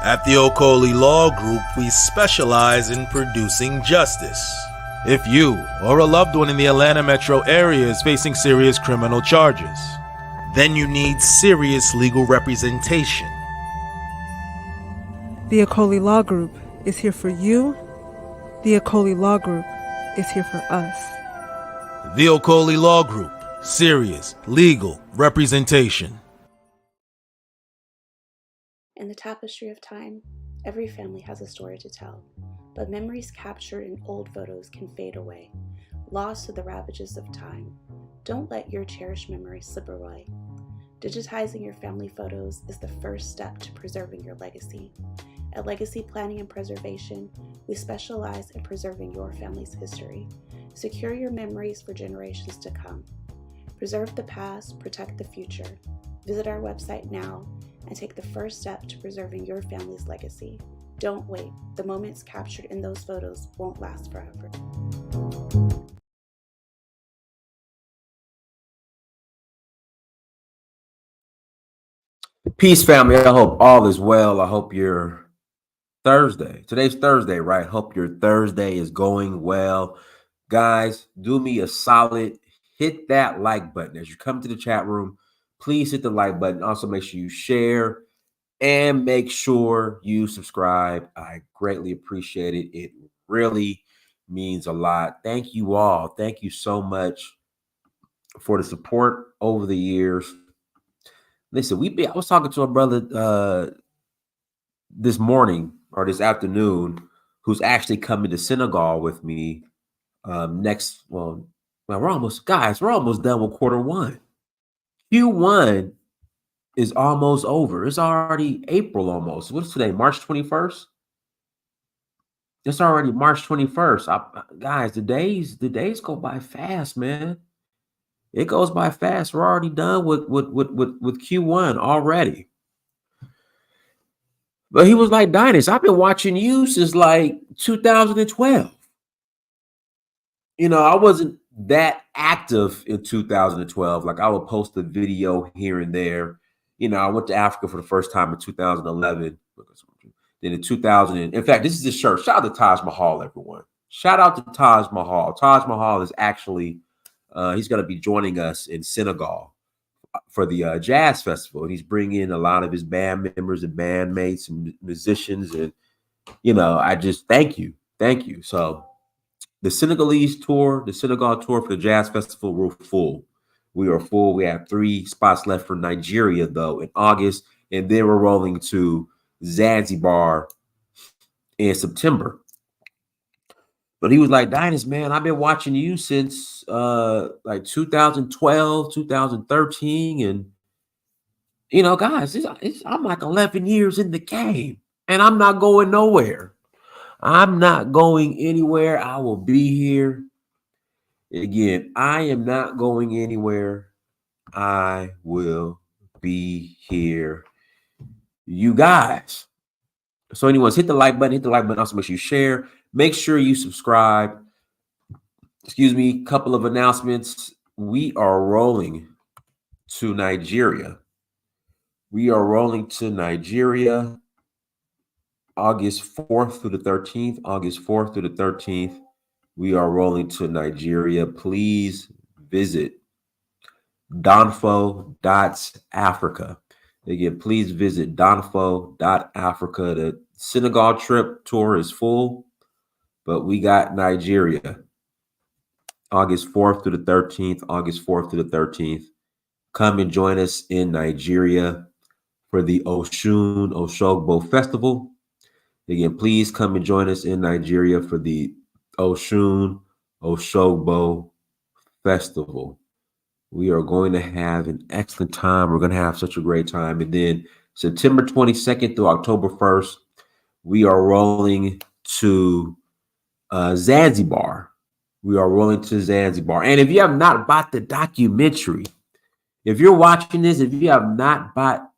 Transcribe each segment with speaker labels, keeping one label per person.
Speaker 1: At the Ocolee Law Group, we specialize in producing justice. If you or a loved one in the Atlanta metro area is facing serious criminal charges, then you need serious legal representation.
Speaker 2: The Ocolee Law Group is here for you. The Ocolee Law Group is here for us.
Speaker 1: The Ocolee Law Group, serious legal representation.
Speaker 3: In the tapestry of time, every family has a story to tell, but memories captured in old photos can fade away, lost to the ravages of time. Don't let your cherished memories slip away. Digitizing your family photos is the first step to preserving your legacy. At Legacy Planning and Preservation, we specialize in preserving your family's history. Secure your memories for generations to come. Preserve the past, protect the future. Visit our website now and take the first step to preserving your family's legacy. Don't wait. The moments captured in those photos won't last forever.
Speaker 4: Peace, family. I hope all is well. I hope your today's Thursday, right? Hope your Thursday is going well. Guys, do me a solid. Hit that like button. As you come to the chat room, please hit the like button. Also, make sure you share and make sure you subscribe. I greatly appreciate it. It really means a lot. Thank you all. Thank you so much for the support over the years. Listen, I was talking to a brother this morning or this afternoon who's actually coming to Senegal with me next. Well, we're almost done with quarter one. Q1 is almost over. It's already April almost. What's today? March 21st? It's already March 21st. Guys, the days go by fast, man. It goes by fast. We're already done with Q1 already. But he was like, Dynas, I've been watching you since like 2012. You know, I wasn't that active in 2012. Like I would post a video here and there. You know, I went to Africa for the first time in 2011. Then in 2000, in fact, this is his shirt. Shout out to Taj Mahal, everyone. Shout out to Taj Mahal. Taj Mahal is actually, he's going to be joining us in Senegal for the jazz festival. And he's bringing a lot of his band members and bandmates and musicians. And, you know, I just thank you. Thank you. So the Senegalese tour, the Senegal tour for the jazz festival, we're full. We are full. We have 3 spots left for Nigeria, though, in August. And then we're rolling to Zanzibar in September. But he was like, Dynas, man, I've been watching you since like 2012, 2013. And, you know, guys, I'm like 11 years in the game, and I'm not going nowhere. I'm not going anywhere. I will be here. Again, I am not going anywhere. I will be here. You guys. So anyways, hit the like button. Also make sure you share. Make sure you subscribe. Excuse me, couple of announcements. We are rolling to Nigeria. August 4th through the 13th. We are rolling to Nigeria. Please visit donfo.africa. Again, please visit donfo.africa. The Senegal trip tour is full, but we got Nigeria. August 4th through the 13th. Come and join us in Nigeria for the Osun Osogbo Festival. Again, please come and join us in Nigeria for the Osun Osogbo Festival. We are going to have an excellent time. We're going to have such a great time. And then September 22nd through October 1st, we are rolling to Zanzibar. And if you have not bought the documentary, if you're watching this, if you have not bought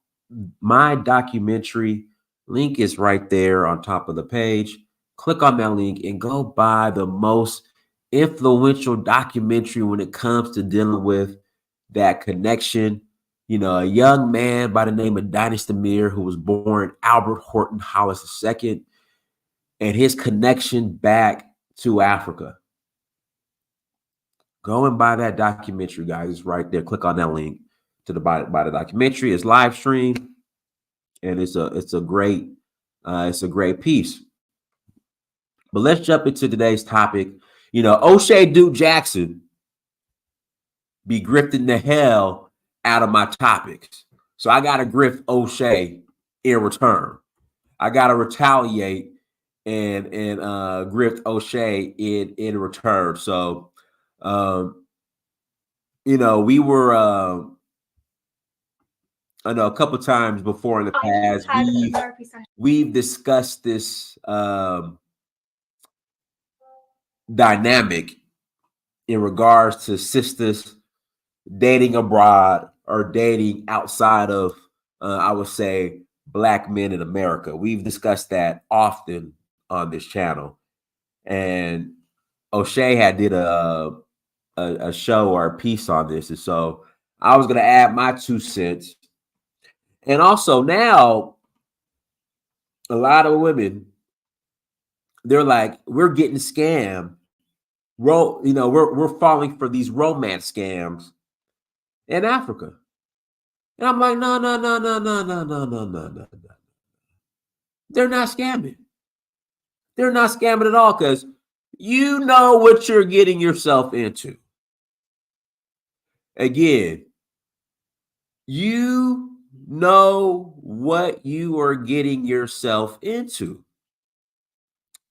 Speaker 4: my documentary, link is right there on top of the page. Click on that link and go buy the most influential documentary when it comes to dealing with that connection, a young man by the name of Dynasty Mir, who was born Albert Horton Hollis II, and his connection back to Africa. Go and buy that documentary, guys. It's right there. Click on that link to the buy the documentary. It's live stream, and it's a great piece. But let's jump into today's topic. O'Shea Duke Jackson be grifting the hell out of my topics. So I gotta grift O'Shea in return. I gotta retaliate and grift O'Shea in return. So we were I know a couple times before in the past we've discussed this dynamic in regards to sisters dating abroad or dating outside of I would say Black men in America. We've discussed that often on this channel, and O'Shea had did a show or a piece on this, and so I was going to add my 2 cents. And also now, a lot of women, they're like, we're getting scammed. We're falling for these romance scams in Africa. And I'm like, no. They're not scamming. They're not scamming at all, because you know what you're getting yourself into. Again, you know what you are getting yourself into.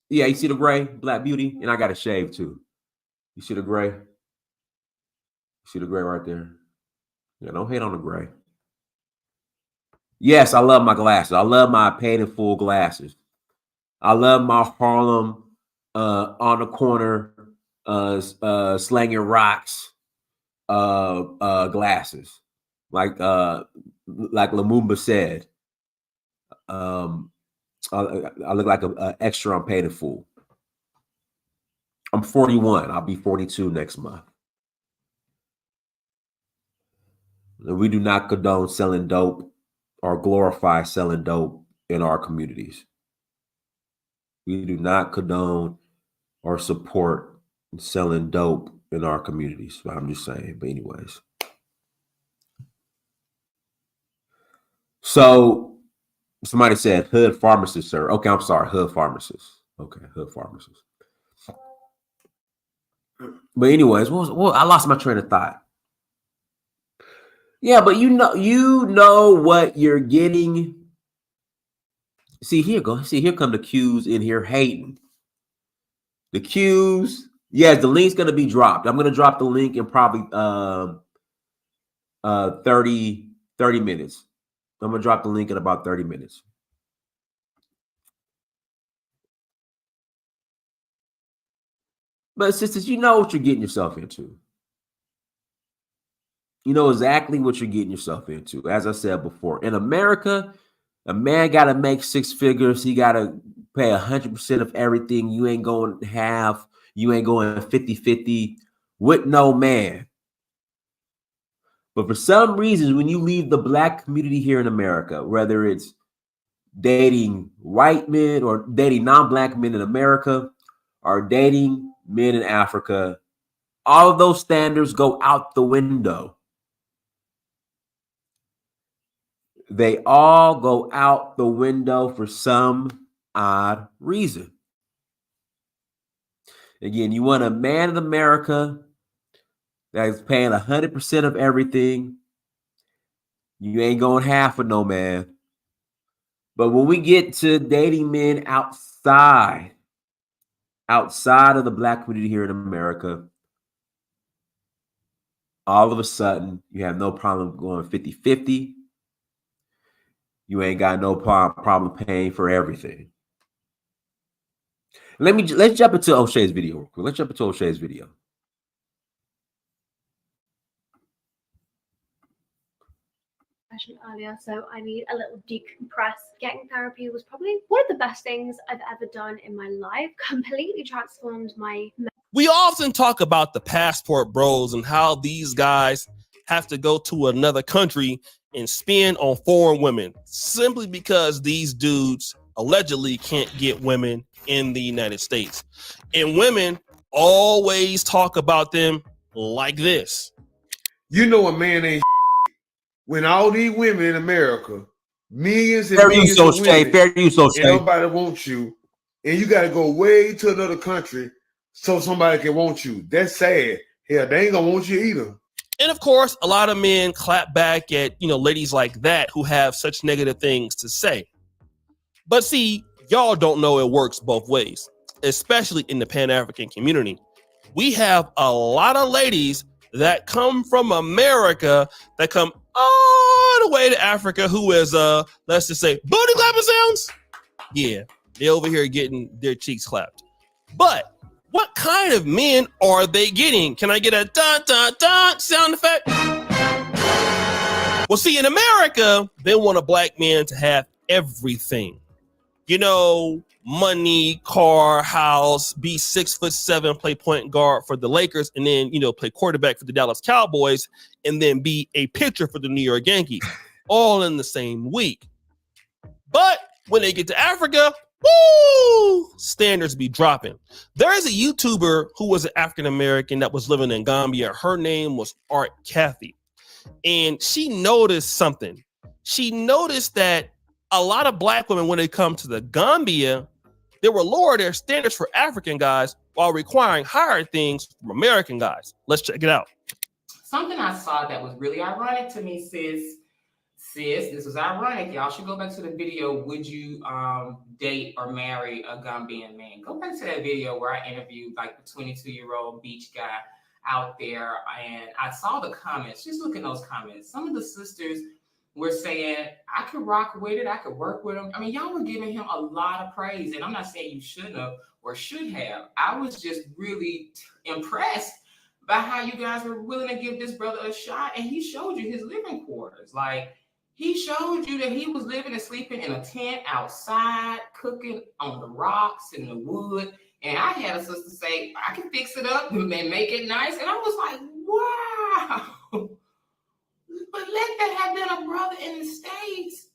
Speaker 4: Yeah, you see the gray, Black Beauty? And I got a shave too. You see the gray? You see the gray right there? Yeah, don't hate on the gray. Yes, I love my glasses. I love my paid in full glasses. I love my Harlem on the corner slanging rocks glasses. Like Lumumba said, I look like an extra on Paid in Full. I'm 41. I'll be 42 next month. We do not condone selling dope or glorify selling dope in our communities. We do not condone or support selling dope in our communities. I'm just saying. But anyways. So somebody said hood pharmacist, sir. Okay, I'm sorry, hood pharmacist. Okay, hood pharmacist. But anyways, I lost my train of thought. Yeah, but you know what you're getting. See, here come the Qs in here hating. The Qs, yes, the link's gonna be dropped. I'm gonna drop the link in probably 30 minutes. I'm gonna drop the link in about 30 minutes. But sisters, you know what you're getting yourself into. You know exactly what you're getting yourself into. As I said before, in America, a man got to make 6 figures. He got to pay 100% of everything. You ain't going half. You ain't going 50-50 with no man. But for some reason, when you leave the Black community here in America, whether it's dating white men or dating non-Black men in America or dating men in Africa, all of those standards go out the window. They all go out the window for some odd reason. Again, you want a man in America that is paying 100% of everything. You ain't going half with no man. But when we get to dating men outside of the Black community here in America, all of a sudden, you have no problem going 50-50. You ain't got no problem paying for everything. Let's jump into O'Shea's video real quick. Let's jump into O'Shea's video.
Speaker 5: Earlier, so I need a little decompress. Getting therapy was probably one of the best things I've ever done in my life. Completely transformed my.
Speaker 6: We often talk about the passport bros and how these guys have to go to another country and spend on foreign women simply because these dudes allegedly can't get women in the United States. And women always talk about them like this.
Speaker 7: You know a man ain't when all these women in America, millions and
Speaker 4: Fair
Speaker 7: millions
Speaker 4: use,
Speaker 7: of
Speaker 4: O'Shea.
Speaker 7: women,
Speaker 4: Fair use,
Speaker 7: and
Speaker 4: O'Shea.
Speaker 7: nobody wants you, and you got to go way to another country so somebody can want you. That's sad. Hell, they ain't gonna want you either.
Speaker 6: And of course, a lot of men clap back at, ladies like that who have such negative things to say. But see, y'all don't know it works both ways, especially in the Pan-African community. We have a lot of ladies that come from America that come all the way to Africa who is, let's just say, booty clapping sounds. Yeah, they're over here getting their cheeks clapped. But what kind of men are they getting? Can I get a dun dun dun sound effect? Well, see, in America, they want a black man to have everything. Money, car, house, be 6'7", play point guard for the Lakers, and then, play quarterback for the Dallas Cowboys, and then be a pitcher for the New York Yankees, all in the same week. But when they get to Africa, woo, standards be dropping. There is a YouTuber who was an African-American that was living in Gambia. Her name was Art Kathy. And she noticed something. She noticed that a lot of black women, when they come to the Gambia, they will lower their standards for African guys while requiring higher things from American guys. Let's check it out.
Speaker 8: Something I saw that was really ironic to me, sis, this was ironic. Y'all should go back to the video, would you date or marry a Gambian man? Go back to that video where I interviewed like the 22-year-old beach guy out there, and I saw the comments. Just look at those comments. Some of the sisters were saying, I could rock with it, I could work with him. I mean, y'all were giving him a lot of praise, and I'm not saying you shouldn't have or should have. I was just really impressed by how you guys were willing to give this brother a shot, and he showed you his living quarters. Like, he showed you that he was living and sleeping in a tent outside, cooking on the rocks in the wood. And I had a sister say, I can fix it up and make it nice. And I was like, wow. But let that have been a brother in the States.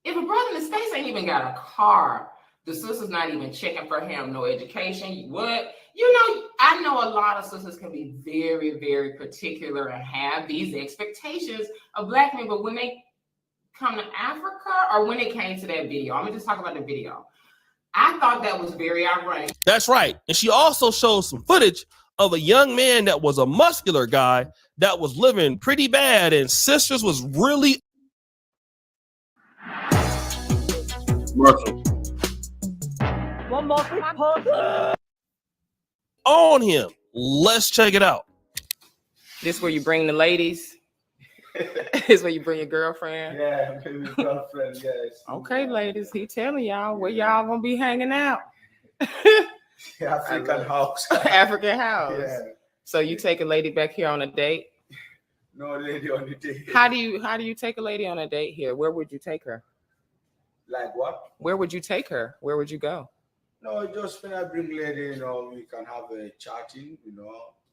Speaker 8: If a brother in the States ain't even got a car, the sister's not even checking for him, no education, what? I know a lot of sisters can be very, very particular and have these expectations of black men, but when they come to Africa, or when it came to that video, I'm gonna just talk about the video. I thought that was very ironic.
Speaker 6: That's right. And she also showed some footage of a young man that was a muscular guy that was living pretty bad, and sisters was really on him. Let's check it out.
Speaker 8: This where you bring the ladies? This where you bring your girlfriend?
Speaker 9: Yeah, maybe girlfriend, yes.
Speaker 8: Okay, ladies, he telling y'all where y'all gonna be hanging out.
Speaker 9: African house.
Speaker 8: African house.
Speaker 9: Yeah.
Speaker 8: So you take a lady back here on a date?
Speaker 9: No lady on the date.
Speaker 8: How do you take a lady on a date here? Where would you take her?
Speaker 9: Like what?
Speaker 8: Where would you take her? Where would you go?
Speaker 9: No, just when I bring lady, we can have a chatting,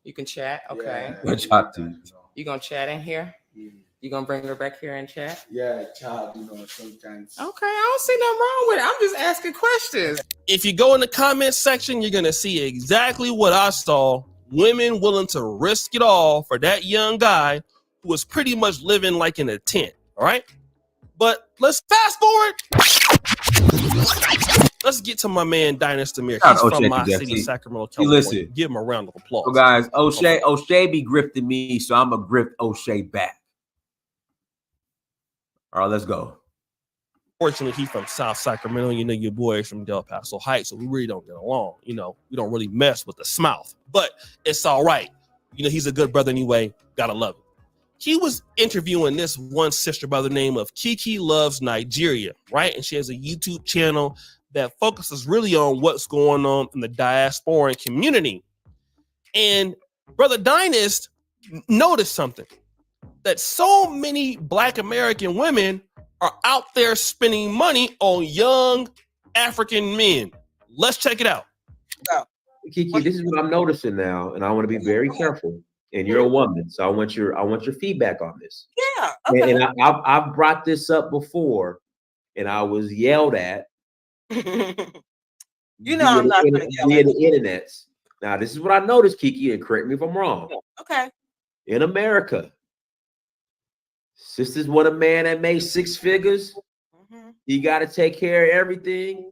Speaker 8: You can chat, okay.
Speaker 9: Yeah,
Speaker 4: Chatting.
Speaker 8: You gonna chat in here? You gonna bring her back here and chat?
Speaker 9: Yeah, chat, sometimes.
Speaker 8: Okay, I don't see nothing wrong with it. I'm just asking questions.
Speaker 6: If you go in the comment section, you're gonna see exactly what I saw. Women willing to risk it all for that young guy who was pretty much living like in a tent. All right. But let's fast forward. Let's get to my man Dynasty Mir. He's from my city, Sacramento, California.
Speaker 4: Listen,
Speaker 6: give him a round of applause.
Speaker 4: So guys, O'Shea be grifting me, so I'm gonna grift O'Shea back. All right, let's go.
Speaker 6: Fortunately, he's from South Sacramento. Your boy is from Del Paso Heights, so we really don't get along. We don't really mess with the Smouth, but it's all right. He's a good brother anyway. Gotta love him. He was interviewing this one sister by the name of Kiki Loves Nigeria, right? And she has a YouTube channel that focuses really on what's going on in the diasporic community. And Brother Dynast noticed something, that so many Black American women are out there spending money on young African men. Let's check it out.
Speaker 4: Kiki, this is what I'm noticing now, and I want to be very careful. and you're a woman, so I want your feedback on this.
Speaker 10: Yeah. Okay.
Speaker 4: And I've brought this up before, and I was yelled at.
Speaker 10: You know, I'm not going to yell
Speaker 4: via
Speaker 10: at
Speaker 4: the internet. Now, this is what I noticed, Kiki, and correct me if I'm wrong.
Speaker 10: Okay.
Speaker 4: In America, sisters want a man that makes 6 figures. He got to take care of everything.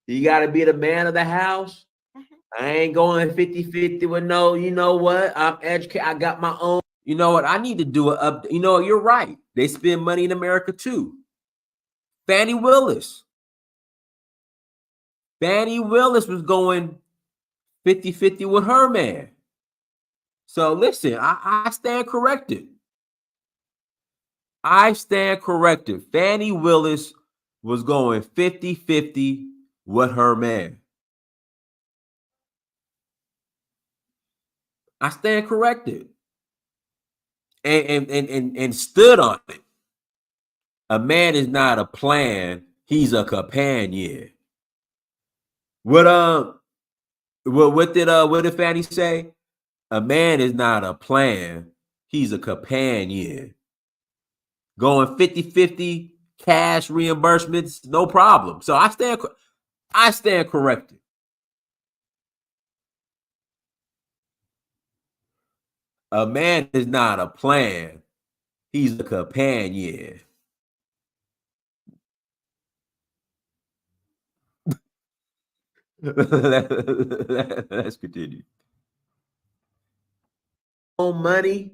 Speaker 4: He got to be the man of the house. I ain't going 50-50 with no, you know what? I'm educated. I got my own. You know what? I need to do it up. You know, you're right. They spend money in America too. Fannie Willis. Fannie Willis was going 50-50 with her man. So listen, I stand corrected. I stand corrected. Fannie Willis was going 50-50 with her man. I stand corrected. And stood on it. A man is not a plan, he's a companion. What did Fannie say? A man is not a plan, he's a companion. Going 50-50 cash reimbursements, no problem. So I stand corrected. A man is not a plan, he's a companion. Let's continue. On money,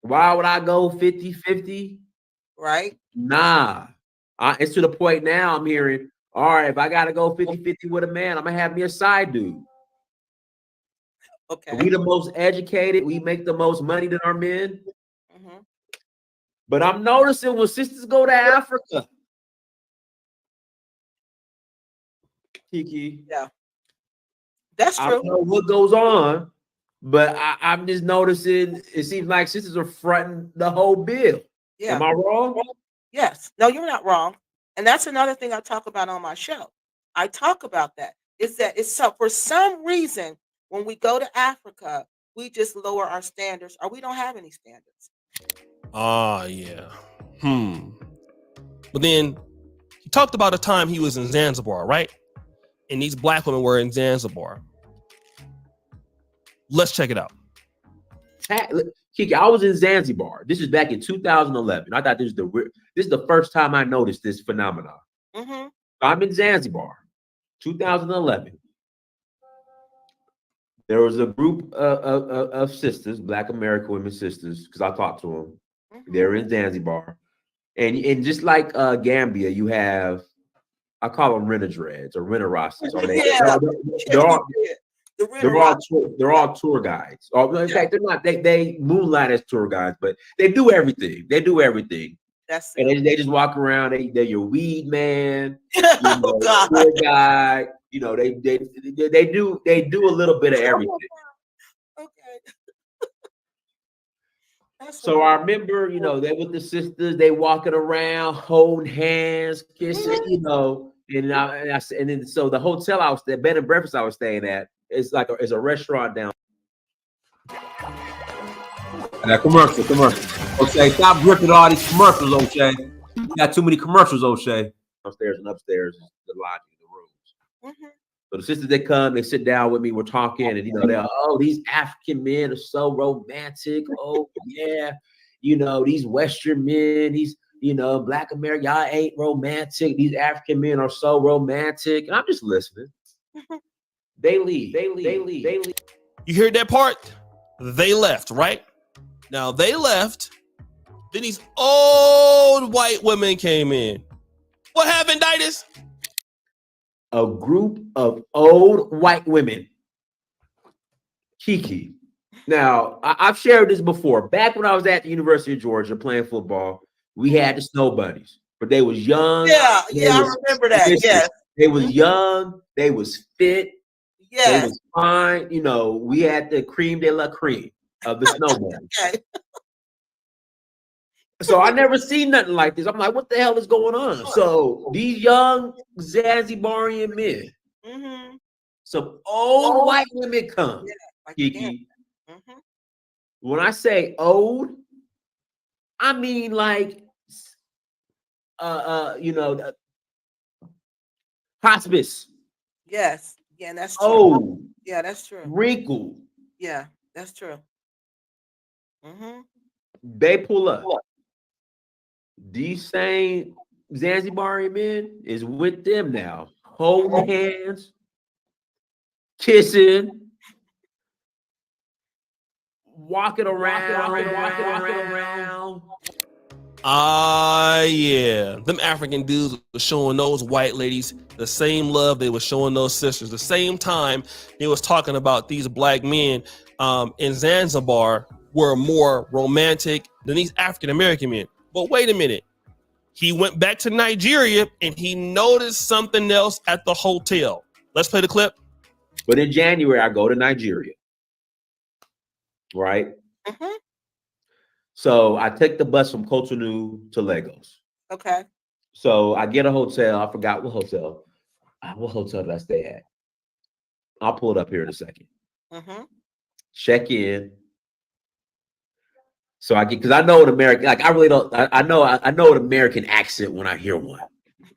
Speaker 4: why would I go 50-50?
Speaker 10: Right.
Speaker 4: Nah. It's to the point now I'm hearing, all right, if I got to go 50-50 with a man, I'm going to have me a side dude.
Speaker 10: Okay.
Speaker 4: We the most educated. We make the most money than our men. But I'm noticing when sisters go to Africa, Kiki.
Speaker 10: Yeah. That's true.
Speaker 4: I don't know what goes on, but I'm just noticing it seems like sisters are fronting the whole bill.
Speaker 10: Yeah.
Speaker 4: Am I wrong?
Speaker 10: Yes. No, you're not wrong. And that's another thing I talk about on my show. I talk about that. Is that it's so for some reason when we go to Africa, we just lower our standards or we don't have any standards.
Speaker 6: Yeah. But then he talked about a time he was in Zanzibar, right? And these black women were in Zanzibar. Let's check it out.
Speaker 4: Kiki, I was in Zanzibar. This is back in 2011. I thought this is the first time I noticed this phenomenon. I'm in Zanzibar, 2011. There was a group of sisters, Black American women sisters, because I talked to them. They're in Zanzibar. And just like Gambia, you have, I call them rent-a-dreads or rent-a-rosses. They're all tour guides. In fact, they're not. They moonlight as tour guides, but they do everything. They do everything. And they just walk around. They're your weed man, tour guide. You know, they do a little bit of everything. So I remember, they with the sisters, they walking around, holding hands, kissing, and then so the hotel I was there, bed and breakfast I was staying at, it's a restaurant down. That commercial. Okay, stop ripping all these commercials, O'Shea. You got too many commercials, O'Shea. Downstairs and upstairs is the lodging, the rooms. So the sisters, they come, they sit down with me, we're talking, and they're, these African men are so romantic. Oh yeah, these Western men, these Black American, y'all ain't romantic. These African men are so romantic, and I'm just listening. They leave.
Speaker 6: You hear that part? They left, right? Now they left. Then these old white women came in. What happened, Ditus?
Speaker 4: A group of old white women. Kiki. Now, I've shared this before. Back when I was at the University of Georgia playing football, we had the snow bunnies, but they was young.
Speaker 10: Yeah, I remember that. Yes.
Speaker 4: They was young. They was fit.
Speaker 10: Yes.
Speaker 4: They was fine. We had the cream de la cream of the snow bunnies.
Speaker 10: Okay.
Speaker 4: So I never seen nothing like this. I'm like, what the hell is going on? So these young Zanzibarian men, some old white women come, Kiki, When I say old, I mean like hospice.
Speaker 10: Yes. Yeah, that's true.
Speaker 4: Old,
Speaker 10: Yeah, that's true.
Speaker 4: wrinkled.
Speaker 10: Yeah, that's true. Mm-hmm.
Speaker 4: They pull up. These same Zanzibari men is with them now, holding hands, kissing, walking around.
Speaker 6: Yeah. Them African dudes were showing those white ladies the same love they were showing those sisters. The same time they was talking about these black men in Zanzibar were more romantic than these African American men. But wait a minute. He went back to Nigeria and he noticed something else at the hotel. Let's play the clip.
Speaker 4: But in January, I go to Nigeria. Right?
Speaker 10: Mm-hmm.
Speaker 4: So I take the bus from Cotonou to Lagos.
Speaker 10: Okay.
Speaker 4: So I get a hotel. I forgot what hotel. What hotel did I stay at? I'll pull it up here in a second.
Speaker 10: Mm-hmm.
Speaker 4: Check in. So I get, because I know an American, like I really don't, I know an American accent when I hear one.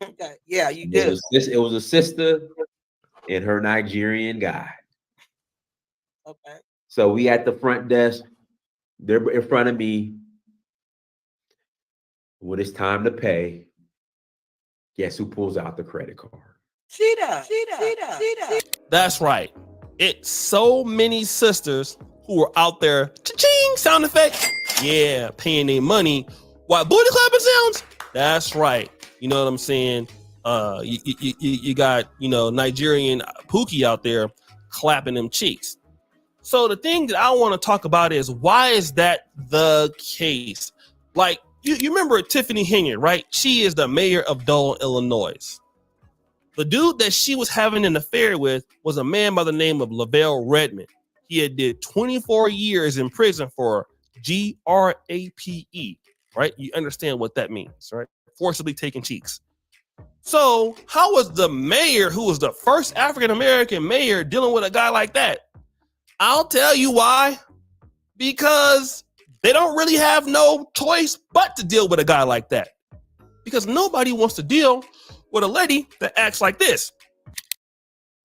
Speaker 10: Okay. Yeah, you do.
Speaker 4: It was a sister and her Nigerian guy.
Speaker 10: Okay.
Speaker 4: So we at the front desk. They're in front of me. When it's time to pay, guess who pulls out the credit card?
Speaker 10: Cheetah.
Speaker 6: That's right. It's so many sisters who are out there, cha-ching, sound effect. Yeah, paying their money. While booty clapping sounds? That's right. You know what I'm saying? You got, Nigerian Pookie out there clapping them cheeks. So the thing that I want to talk about is, why is that the case? Like, you remember Tiffany Hinyard, right? She is the mayor of Dole, Illinois. The dude that she was having an affair with was a man by the name of Lavelle Redmond. He had did 24 years in prison for GRAPE, right? You understand what that means, right? Forcibly taking cheeks. So how was the mayor, who was the first African-American mayor, dealing with a guy like that? I'll tell you why. Because they don't really have no choice but to deal with a guy like that. Because nobody wants to deal with a lady that acts like this.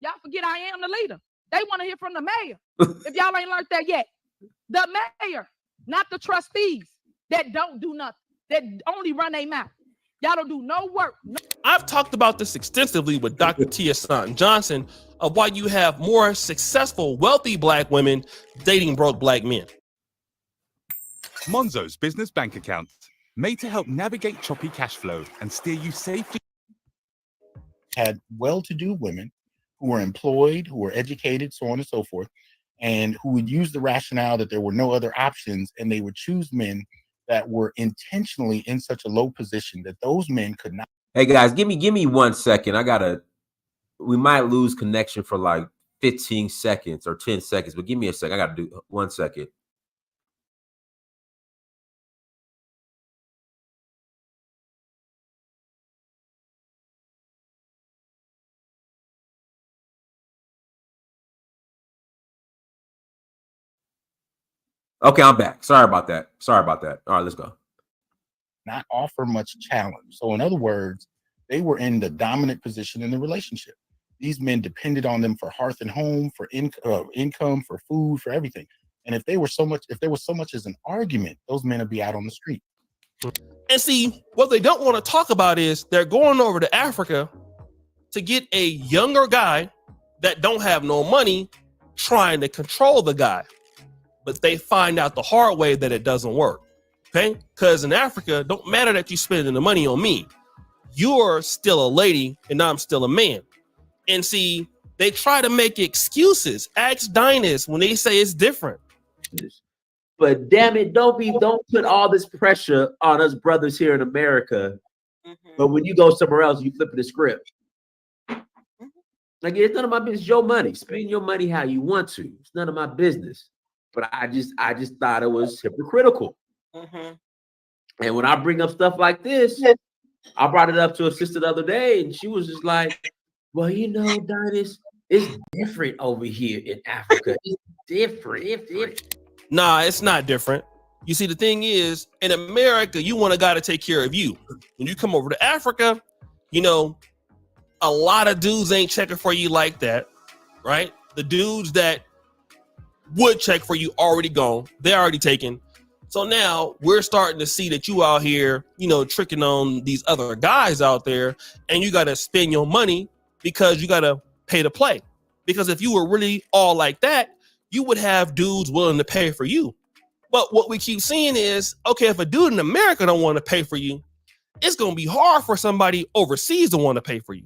Speaker 11: Y'all forget I am the leader. They want to hear from the mayor. If y'all ain't learned that yet. The mayor, not the trustees that don't do nothing, that only run their mouth. Y'all don't do no work.
Speaker 6: I've talked about this extensively with Dr. Tia Johnson of why you have more successful, wealthy black women dating broke black men.
Speaker 12: Monzo's business bank account, made to help navigate choppy cash flow and steer you safely.
Speaker 13: Had well-to-do women who were employed, who were educated, so on and so forth, and who would use the rationale that there were no other options, and they would choose men that were intentionally in such a low position that those men could not.
Speaker 4: Hey guys, give me 1 second. We might lose connection for like 15 seconds or 10 seconds, but give me a second. I gotta do 1 second. Okay, I'm back. Sorry about that. All right, let's go.
Speaker 13: Not offer much challenge. So in other words, they were in the dominant position in the relationship. These men depended on them for hearth and home, for income, for food, for everything. And if there was so much as an argument, those men would be out on the street.
Speaker 6: And see, what they don't want to talk about is they're going over to Africa to get a younger guy that don't have no money, trying to control the guy. But they find out the hard way that it doesn't work. Okay? Because in Africa, don't matter that you spending the money on me. You're still a lady and I'm still a man. And see, they try to make excuses. Ask Dinus when they say it's different.
Speaker 4: But damn it, don't put all this pressure on us brothers here in America. Mm-hmm. But when you go somewhere else, you flip the script. Mm-hmm. Like, it's none of my business. Your money. Spend your money how you want to. It's none of my business. But I just thought it was hypocritical. Mm-hmm. And when I bring up stuff like this, I brought it up to a sister the other day, and she was just like, well, Dinus, it's different over here in Africa. It's different.
Speaker 6: Nah, it's not different. You see, the thing is, in America, you want a guy to take care of you. When you come over to Africa, you know, a lot of dudes ain't checking for you like that, right? The dudes that would check for you already gone. They're already taken. So now we're starting to see that you out here, you know, tricking on these other guys out there, and you got to spend your money because you got to pay to play. Because if you were really all like that, you would have dudes willing to pay for you. But what we keep seeing is, okay, if a dude in America don't want to pay for you, it's going to be hard for somebody overseas to want to pay for you.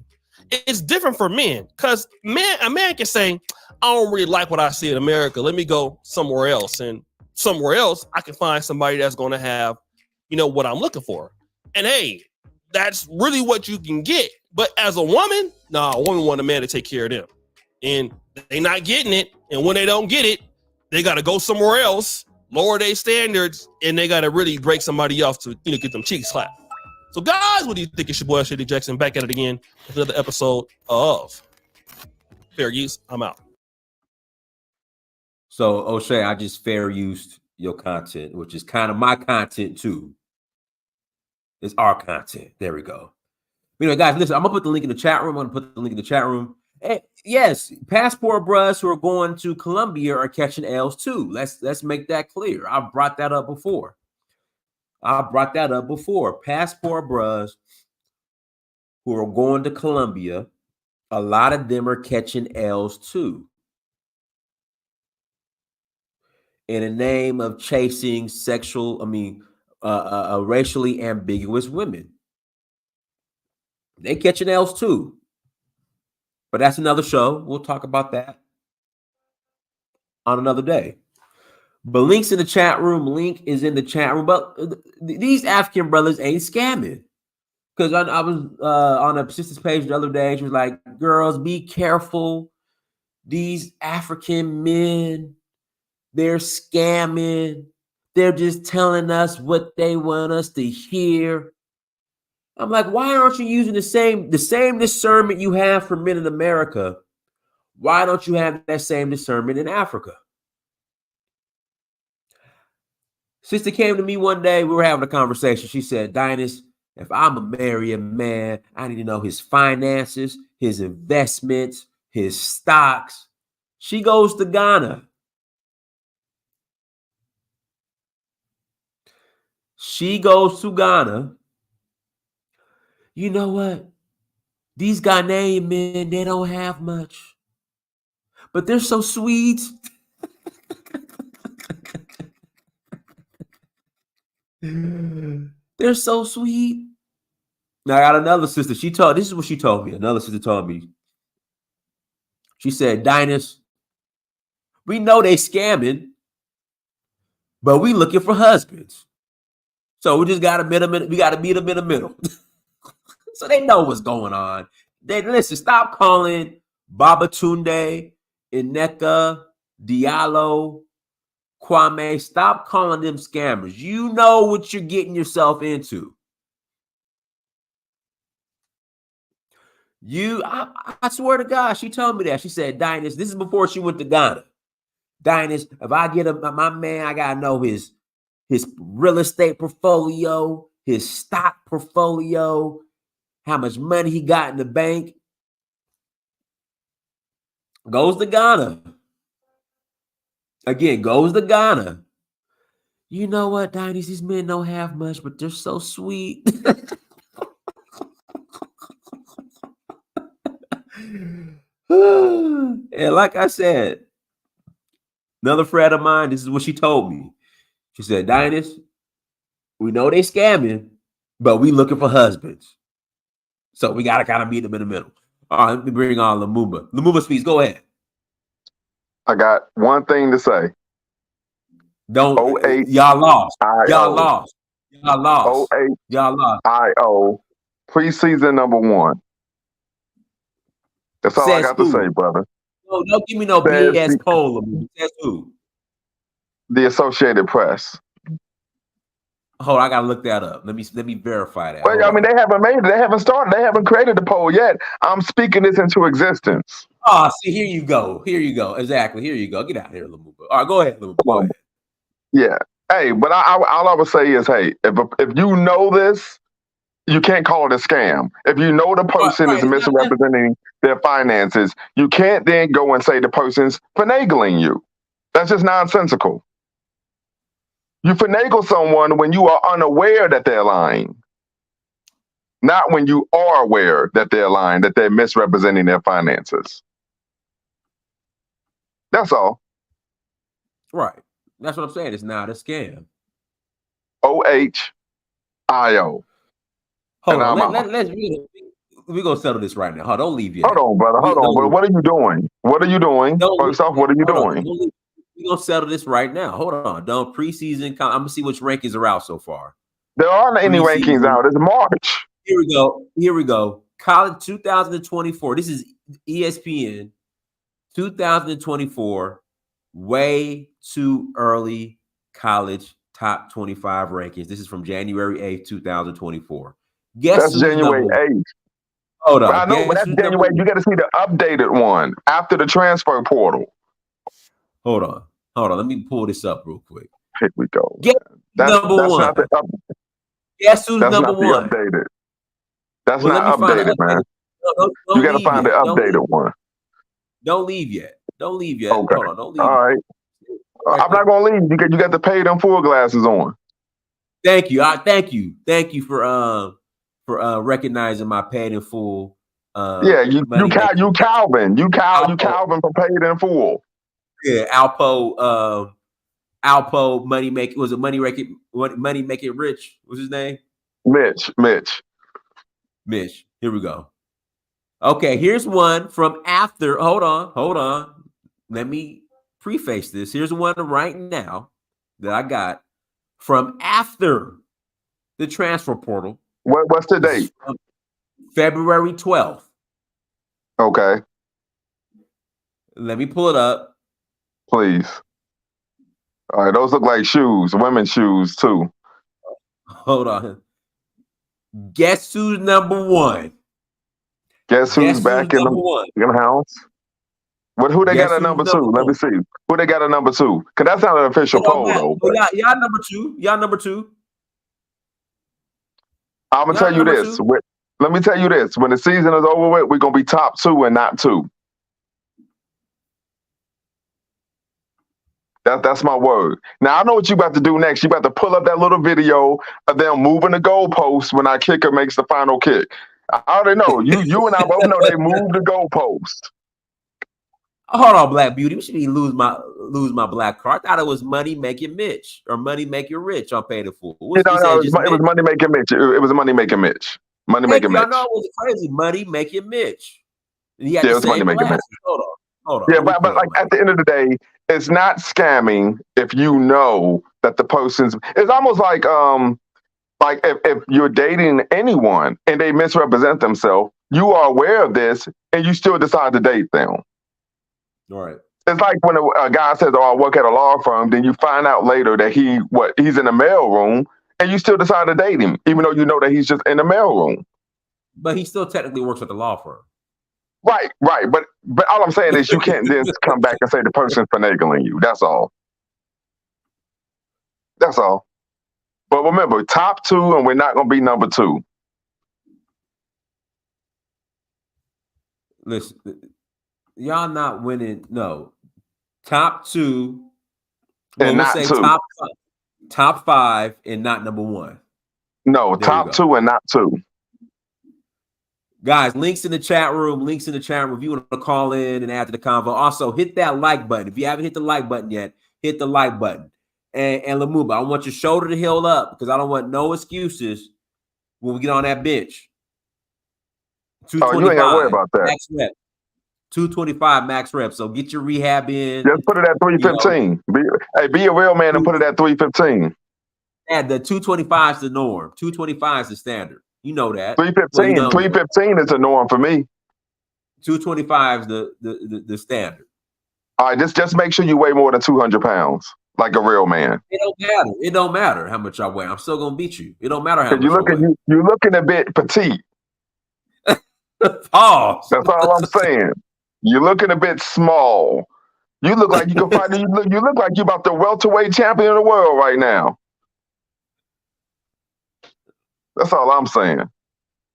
Speaker 6: It's different for men, because a man can say, I don't really like what I see in America. Let me go somewhere else. And somewhere else, I can find somebody that's going to have, you know, what I'm looking for. And hey, that's really what you can get. But as a woman, a woman want a man to take care of them. And they not getting it. And when they don't get it, they got to go somewhere else, lower their standards, and they got to really break somebody off to, you know, get them cheeks slapped. So guys, what do you think? It's your boy Shady Jackson back at it again with another episode of Fair Use. I'm out.
Speaker 4: So O'Shea, I just fair used your content, which is kind of my content too. It's our content. There we go. Anyway, guys, listen, I'm gonna put the link in the chat room. Hey, yes, passport bros who are going to Colombia are catching L's too. Let's make that clear. I brought that up before. Passport bros who are going to Colombia, a lot of them are catching L's too. In the name of chasing racially ambiguous women. They catching L's too. But that's another show. We'll talk about that on another day. But link's in the chat room. Link is in the chat room. But these African brothers ain't scamming. Because I was on a Sistas page the other day. She was like, girls, be careful. These African men, they're scamming. They're just telling us what they want us to hear. I'm like, why aren't you using the same discernment you have for men in America? Why don't you have that same discernment in Africa? Sister came to me one day. We were having a conversation. She said, Dynas, if I'm to marry a man, I need to know his finances, his investments, his stocks. She goes to Ghana. You know what? These Ghanaian men, they don't have much. But they're so sweet. They're so sweet. Now I got another sister. This is what she told me. Another sister told me. She said, Dynas, we know they scamming, but we looking for husbands. So we just gotta meet them in the middle. So they know what's going on. Listen, stop calling Babatunde, Ineka, Diallo, Kwame. Stop calling them scammers. You know what you're getting yourself into. I swear to God, she told me that. She said, Dynas, this is before she went to Ghana. Dynas, if I get my man, I gotta know his real estate portfolio, his stock portfolio, how much money he got in the bank. Goes to Ghana. Again, goes to Ghana. You know what, Dynas, these men don't have much, but they're so sweet. And like I said, another friend of mine, this is what she told me. She said, Dynas, we know they scamming, but we looking for husbands. So we got to kind of meet them in the middle. All right, let me bring on Lumumba. Lumumba speaks. Go ahead.
Speaker 14: I got one thing to say.
Speaker 4: Don't. Y'all lost. Y'all lost. Y'all lost.
Speaker 14: 08
Speaker 4: Y'all lost.
Speaker 14: IO preseason number 1. That's all I got to say, brother.
Speaker 4: No, don't give me no BS poll. Says who?
Speaker 14: The Associated Press.
Speaker 4: Hold on, I gotta look that up. Let me verify that.
Speaker 14: Well, I mean, they haven't made it. They haven't started. They haven't created the poll yet. I'm speaking this into existence.
Speaker 4: Oh, see, here you go. Here you go. Exactly. Here you go. Get out of here, Lumumba. All right, go ahead, Lumumba. Go ahead.
Speaker 14: Yeah. Hey, but all I would say is, hey, if you know this, you can't call it a scam. If you know the person is misrepresenting their finances, you can't then go and say the person's finagling you. That's just nonsensical. You finagle someone when you are unaware that they're lying, not when you are aware that they're lying, that they're misrepresenting their finances. That's all.
Speaker 4: Right. That's what I'm saying. It's not a scam.
Speaker 14: OHIO.
Speaker 4: Hold on. We're going to settle this right now. Hold on, don't leave yet.
Speaker 14: Hold on, brother. Hold on, brother. What are you doing? What are you doing? First off, what are you doing?
Speaker 4: We're going to settle this right now. Hold on. Done preseason. I'm going to see which rankings are out so far.
Speaker 14: There aren't any rankings out. It's March.
Speaker 4: Here we go. College 2024. This is ESPN 2024. Way too early college top 25 rankings. This is from January 8th, 2024.
Speaker 14: That's January 8th.
Speaker 4: Hold on.
Speaker 14: I know, but that's January. You got to see the updated one after the transfer portal.
Speaker 4: Hold on. Let me pull this up real quick.
Speaker 14: Here we go.
Speaker 4: That's number one. Guess who's number one?
Speaker 14: Updated. That's not updated, man. You got to find the updated one.
Speaker 4: Don't leave yet. Okay. Hold on. Don't leave.
Speaker 14: All right. I'm not gonna leave. You got to pay them full glasses on.
Speaker 4: Thank you. Thank you for recognizing my paid in full.
Speaker 14: You Calvin for paid in full.
Speaker 4: Yeah, Alpo Money Make was it Money Make It Rich? What's his name?
Speaker 14: Mitch.
Speaker 4: Here we go. Okay, here's one from after. Hold on. Let me preface this. Here's one right now that I got from after the transfer portal.
Speaker 14: What's the date?
Speaker 4: February 12th.
Speaker 14: Okay.
Speaker 4: Let me pull it up.
Speaker 14: Please. All right, those look like shoes, women's shoes too.
Speaker 4: Hold on. Guess who's number one?
Speaker 14: Guess who's back in the house? Who they got at number two? Let me see. Who they got at number two? Because that's not an official poll, though.
Speaker 4: Y'all number two.
Speaker 14: I'm going to tell you this. Let me tell you this. When the season is over with, we're going to be top 2 and not 2. That's my word. Now, I know what you about to do next. You about to pull up that little video of them moving the goalpost when our kicker makes the final kick. I already know. You and I both know they moved the goalpost.
Speaker 4: Hold on, Black Beauty. We shouldn't lose my black card. I thought it was Money Making Mitch or Money Making Rich on Paid in Full.
Speaker 14: No, it was Money Making Mitch. It was Money Making Mitch. Money Making Mitch.
Speaker 4: I know it was crazy. Money Making Mitch.
Speaker 14: Yeah, it was Money Making Mitch. Hold on. Yeah, but like at the end of the day, it's not scamming if you know that the person's. It's almost like if you're dating anyone and they misrepresent themselves, you are aware of this and you still decide to date them.
Speaker 4: All right.
Speaker 14: It's like when a guy says, "Oh, I work at a law firm," then you find out later that he's in the mailroom, and you still decide to date him, even though you know that he's just in the mailroom.
Speaker 4: But he still technically works at the law firm.
Speaker 14: Right. But all I'm saying is you can't then come back and say the person's finagling you. That's all. But remember, top 2, and we're not going to be number 2.
Speaker 4: Listen. Y'all not winning. No, top 2,
Speaker 14: and not 2.
Speaker 4: Top 5, and not number 1.
Speaker 14: No, top 2 and not 2.
Speaker 4: Guys, links in the chat room. If you want to call in and add to the convo. Also, hit that like button. If you haven't hit the like button yet, hit the like button. And Lumumba, I want your shoulder to heal up because I don't want no excuses when we get on that bench.
Speaker 14: You ain't got to worry about that.
Speaker 4: Max rep. 225 max reps. So get your rehab in.
Speaker 14: Just put it at 315. Be a real man and put it at 315.
Speaker 4: Yeah, the 225 is the norm. 225 is the standard. You know that.
Speaker 14: 315. 315 is the norm for me.
Speaker 4: 225 is the standard.
Speaker 14: All right, just make sure you weigh more than 200 pounds, like a real man.
Speaker 4: It don't matter how much I weigh. I'm still gonna beat you. It don't matter how much
Speaker 14: you're looking a bit petite.
Speaker 4: Pause.
Speaker 14: That's all I'm saying. You're looking a bit small. You look like you can fight. You look like you're about the welterweight champion of the world right now. That's all I'm saying.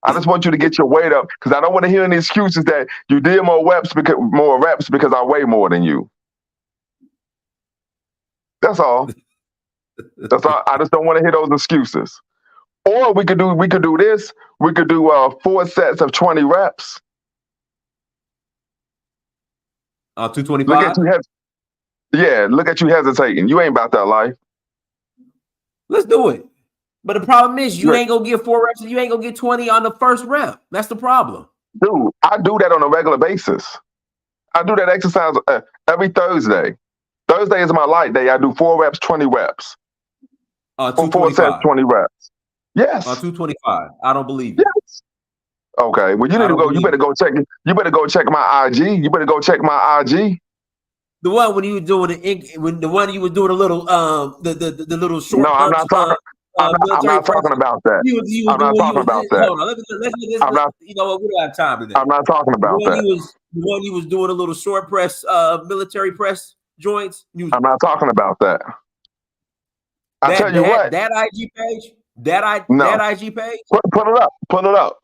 Speaker 14: I just want you to get your weight up because I don't want to hear any excuses that you did more reps because I weigh more than you. That's all. That's all. I just don't want to hear those excuses. Or we could do this. We could do 4 sets of 20 reps.
Speaker 4: 225.
Speaker 14: Look at you. Look at you hesitating. You ain't about that life.
Speaker 4: Let's do it. But the problem is you ain't gonna get 4 reps and you ain't gonna get 20 on the first rep. That's the problem.
Speaker 14: Dude, I do that on a regular basis. I do that exercise every Thursday. Thursday is my light day. I do 4 reps, 20 reps. 4 sets, 20 reps. Yes.
Speaker 4: 225. I don't believe you.
Speaker 14: Yes. Okay. Well, you need to go. You better go check. You better go check my IG. You better go check my IG.
Speaker 4: The one when you were doing the one you were doing a little the little short.
Speaker 14: No, I'm not talking. I'm not talking about that. I'm not talking about that.
Speaker 4: Hold on. Let's you know what? We don't have time today.
Speaker 14: I'm not talking about that.
Speaker 4: The one you was doing a little short press, military press joints.
Speaker 14: I'm not talking about that. I tell you what.
Speaker 4: That IG page. That IG page.
Speaker 14: Put it up. Put it up.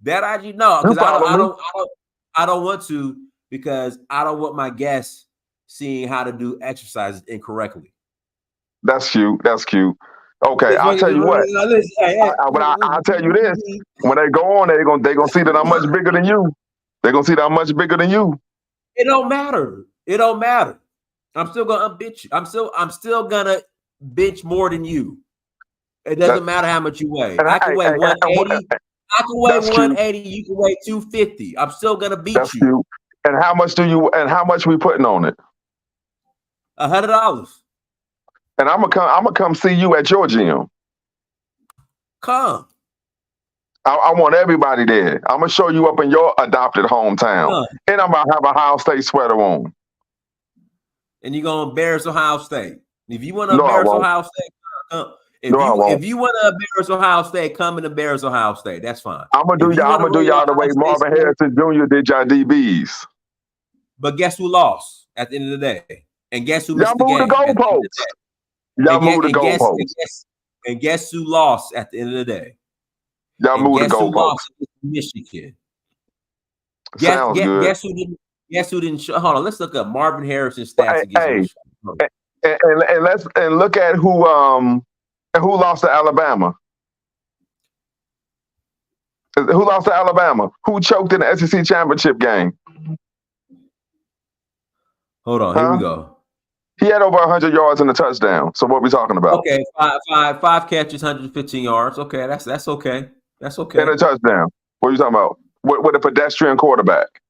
Speaker 4: That IG no, because I don't want to because I don't want my guests seeing how to do exercises incorrectly.
Speaker 14: That's cute. That's cute. Okay, I'll tell you what. But I'll tell you this: when they go on, they're gonna see that I'm much bigger than you. They're gonna see that I'm much bigger than you.
Speaker 4: It don't matter. It don't matter. I'm still gonna bitch you. I'm still gonna bench more than you. It doesn't matter how much you weigh. I can weigh 180. I can weigh 180. You can weigh 250. I'm still gonna beat you.
Speaker 14: Cute. And how much how much we putting on it?
Speaker 4: $100.
Speaker 14: And I'm gonna come see you at your gym.
Speaker 4: Come.
Speaker 14: I want everybody there. I'm gonna show you up in your adopted hometown, and I'm gonna have a Ohio State sweater on.
Speaker 4: And you're gonna embarrass Ohio State. If you want to embarrass Ohio State, come. If you want to embarrass Ohio State, come and embarrass Ohio State. That's fine.
Speaker 14: I'm gonna do y'all the way Marvin Harrison Jr. did y'all DBs.
Speaker 4: But guess who lost at the end of the day? And guess who missed
Speaker 14: the game? Y'all moved the goalposts.
Speaker 4: And guess who lost at the end of the day?
Speaker 14: Y'all moved the goalposts.
Speaker 4: Michigan.
Speaker 14: Sounds good.
Speaker 4: Guess who didn't show? Hold on, let's look up Marvin Harrison's stats against Michigan.
Speaker 14: And look at who lost to Alabama. Who lost to Alabama? Who choked in the SEC championship game?
Speaker 4: Hold on, here we go.
Speaker 14: He had over 100 yards and a touchdown. So what are we talking about?
Speaker 4: Okay, five catches, 115 yards. Okay, that's okay. That's okay.
Speaker 14: And a touchdown. What are you talking about? With a pedestrian quarterback.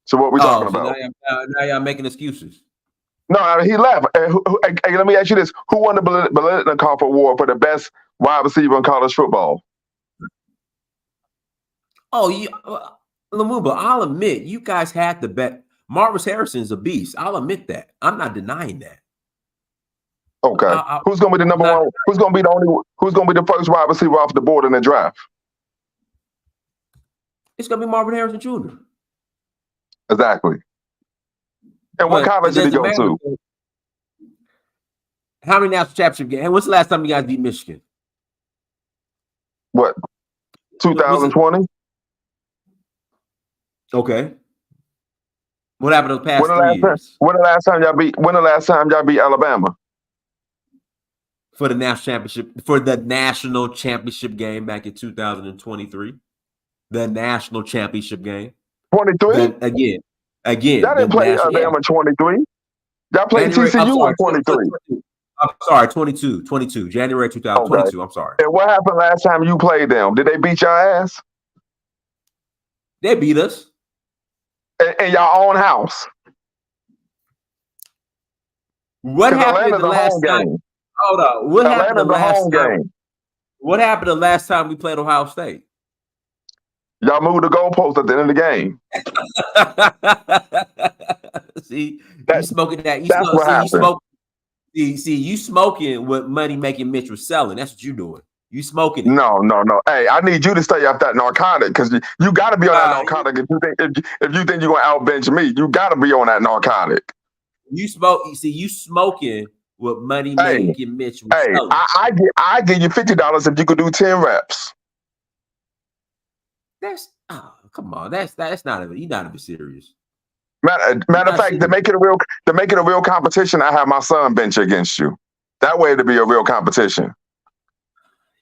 Speaker 14: So what are we talking about?
Speaker 4: Now y'all making excuses.
Speaker 14: No, he left. Hey, let me ask you this: who won the Biletnikoff Award for the best wide receiver in college football?
Speaker 4: Lumumba, I'll admit you guys had the bet. Marvin Harrison's a beast. I'll admit that. I'm not denying that.
Speaker 14: Okay. Who's going to be the number one? Who's going to be the first wide receiver off the board in the draft?
Speaker 4: It's going to be Marvin Harrison Jr.
Speaker 14: Exactly. And what college did he go to?
Speaker 4: How many national championship games? When's the last time you guys beat Michigan?
Speaker 14: What? 2020?
Speaker 4: Okay. What happened in the past 3 years?
Speaker 14: When the last time y'all beat Alabama?
Speaker 4: For the national championship game back in 2023. The national championship game.
Speaker 14: 23?
Speaker 4: Again.
Speaker 14: Y'all didn't play Alabama 23. Y'all played TCU in 23.
Speaker 4: I'm sorry, 22. January 2022. Okay. I'm sorry.
Speaker 14: And what happened last time you played them? Did they beat your ass?
Speaker 4: They beat us.
Speaker 14: In your own house.
Speaker 4: What happened the last time? Hold on. What happened the last time? What happened the last time we played Ohio State?
Speaker 14: Y'all moved the goalpost at the end of the game.
Speaker 4: See, you smoking that. You smoking what Money Making Mitch was selling. That's what you doing. You smoking it.
Speaker 14: No. Hey, I need you to stay off that narcotic because you got to be on that narcotic. If you think you're gonna outbench me, you got to be on that narcotic.
Speaker 4: You smoke. You see, you smoking what money making Mitch was
Speaker 14: Hey,
Speaker 4: selling.
Speaker 14: I give you $50 if you could do 10 reps.
Speaker 4: Come on. That's not even. You're not even serious.
Speaker 14: Matter of fact, to make it a real competition, I have my son bench against you. That way, it'll be a real competition.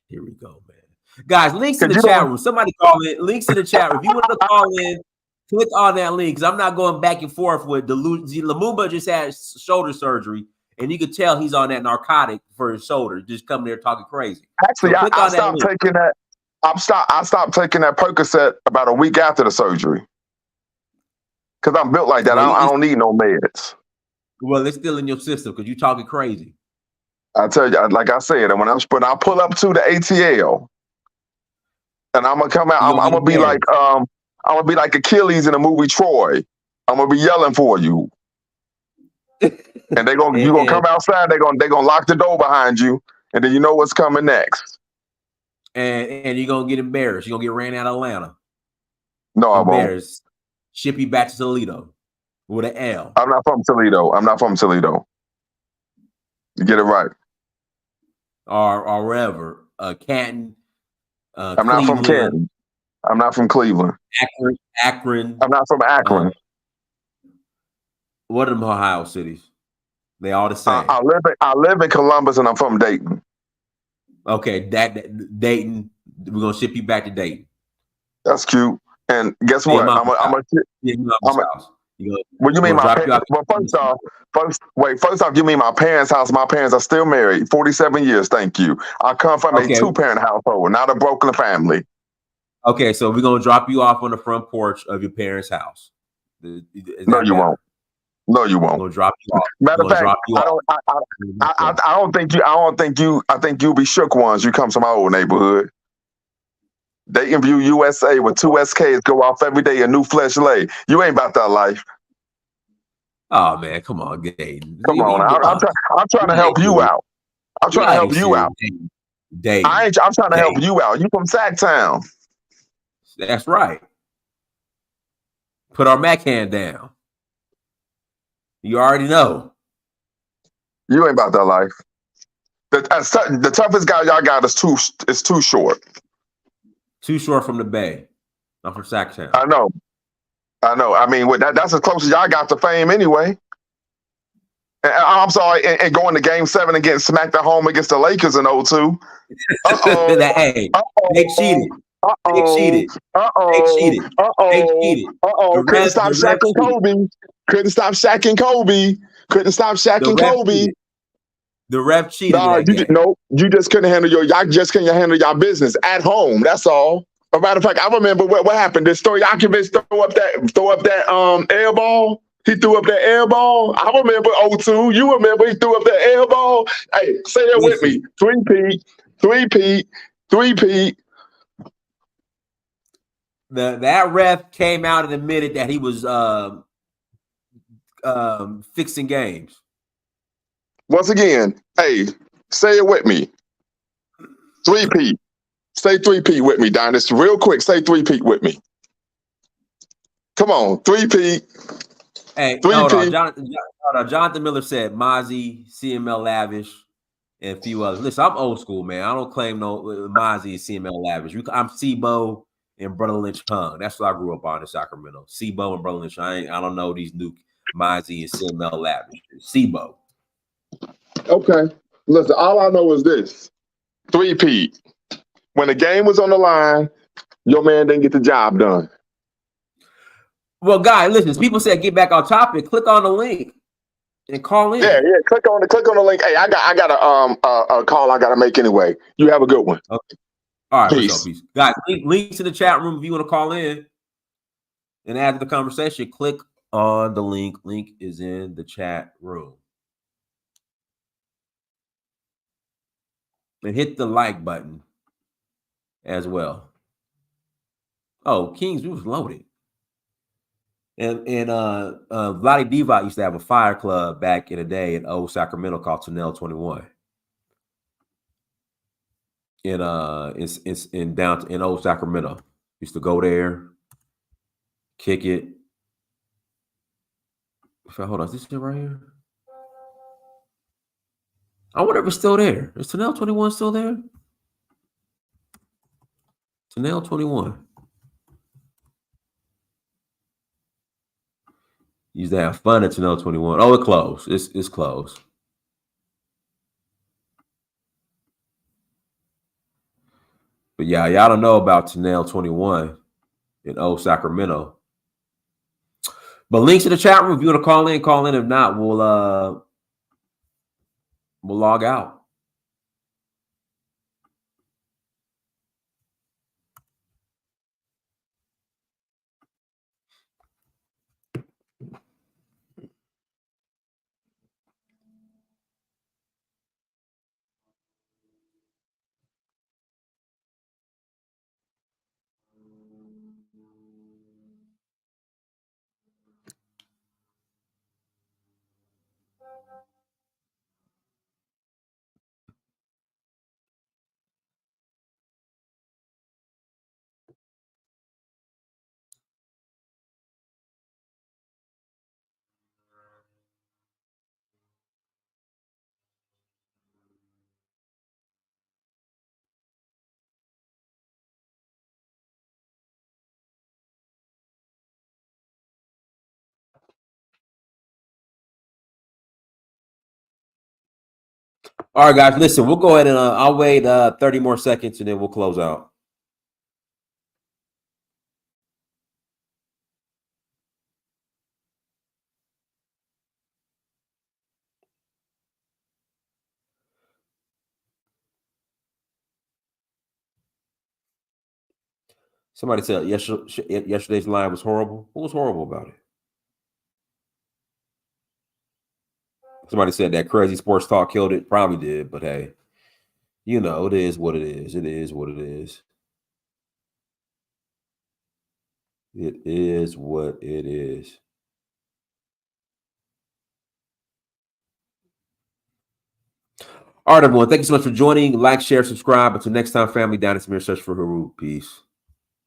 Speaker 4: Here we go, man. Guys, links in the chat room. Somebody call in. Links in the chat room. If you want to call in, click on that link because I'm not going back and forth with Lumumba just had shoulder surgery, and you could tell he's on that narcotic for his shoulder, just coming there talking crazy.
Speaker 14: Actually,
Speaker 4: so
Speaker 14: I stopped taking that. I stopped taking that Percocet about a week after the surgery because I'm built like that. I don't need no meds.
Speaker 4: Well, it's still in your system because you're talking crazy.
Speaker 14: I tell you, like I said, and when I pull up to the ATL, and I'm gonna come out, I'm gonna be like I'm gonna be like Achilles in the movie Troy. I'm gonna be yelling for you, and you're gonna come outside. They're gonna lock the door behind you, and then you know what's coming next.
Speaker 4: And you're gonna get embarrassed. You're gonna get ran out of Atlanta.
Speaker 14: No, I won't.
Speaker 4: Ship you back to Toledo with an L.
Speaker 14: I'm not from Toledo. You get it right.
Speaker 4: Or wherever. Canton.
Speaker 14: I'm not from Canton. I'm not from Cleveland.
Speaker 4: Akron.
Speaker 14: I'm not from Akron.
Speaker 4: What are them Ohio cities? They all the same.
Speaker 14: I live in Columbus, and I'm from Dayton.
Speaker 4: Okay, Dayton. We're gonna ship you back to Dayton.
Speaker 14: That's cute. And guess what? What you mean my parents? Well, first off, you mean my parents' house? My parents are still married, 47 years. Thank you. I come from a 2-parent household, not a broken family.
Speaker 4: Okay, so we're gonna drop you off on the front porch of your parents' house.
Speaker 14: No, you won't. No, you won't.
Speaker 4: We'll drop you off.
Speaker 14: Matter of fact, I think you'll be shook once you come to my old neighborhood. Dayton View, USA, with 2 SKs go off every day, a new flesh lay. You ain't about that life.
Speaker 4: Oh man, come on, Dayton.
Speaker 14: Come on, I'm trying to help you out. I'm trying to help you out.
Speaker 4: Dayton.
Speaker 14: I'm trying to help you out. You from Sacktown.
Speaker 4: That's right. Put our Mac hand down. You already know.
Speaker 14: You ain't about that life. The toughest guy y'all got is too short.
Speaker 4: Too short from the Bay. I'm from Sacktown.
Speaker 14: I know. I mean, that's as close as y'all got to fame anyway. And, I'm sorry, and going to Game 7 and getting smacked at home against the Lakers in 2002.
Speaker 4: They cheated. They cheated. They cheated.
Speaker 14: Couldn't stop Shaq and Kobe. Couldn't stop Shaq and Kobe.
Speaker 4: The ref cheated.
Speaker 14: You just couldn't handle your business at home. That's all. As a matter of fact, I remember what happened. This story, Yakovich throw up that air ball. He threw up that air ball. I remember 2002. You remember he threw up that air ball. Hey, say that with me. Three-peat.
Speaker 4: That ref came out and admitted that he was fixing games.
Speaker 14: Once again, hey, say it with me. 3-peat. Say 3-peat with me, Dynasty. Real quick, say 3-peat with me. Come on, 3-peat.
Speaker 4: Hey, Jonathan Miller said Mozzie, CML Lavish, and a few others. Listen, I'm old school, man. I don't claim no Mozzie and CML Lavish. I'm Sebo and Brother Lynch Hung. That's what I grew up on in Sacramento. Sebo and Brother Lynch. I don't know these new Mozzie and CML Lavish. Sebo.
Speaker 14: Okay. Listen, all I know is this. 3-peat. When the game was on the line, your man didn't get the job done.
Speaker 4: Well, guys, listen, people said get back on topic. Click on the link and call in.
Speaker 14: Yeah. Click on the link. Hey, I got a call I gotta make anyway. You have a good one.
Speaker 4: Okay. All right,
Speaker 14: peace.
Speaker 4: Guys, links in the chat room if you want to call in and add to the conversation. Click on the link. Link is in the chat room. And hit the like button as well. Oh, Kings, we was loaded. And Vlade Divac used to have a fire club back in the day in old Sacramento called Tunnel 21. in old Sacramento. Used to go there, kick it. Hold on, is this it right here? I wonder if it's still there. Is Tunnel 21 still there? Tunnel 21. Used to have fun at Tunnel 21. Oh, it closed. It's closed. But yeah, y'all don't know about Tunnel 21 in old Sacramento. But links in the chat room. If you want to call in, call in. If not, we'll log out. All right, guys, listen, we'll go ahead and I'll wait 30 more seconds and then we'll close out. Somebody said yesterday's live was horrible. What was horrible about it? Somebody said that Crazy Sports Talk killed it. Probably did, but hey, you know, it is what it is. It is what it is. It is what it is. All right, everyone. Thank you so much for joining. Like, share, subscribe. Until next time, family, down in Samir, search for Haru. Peace.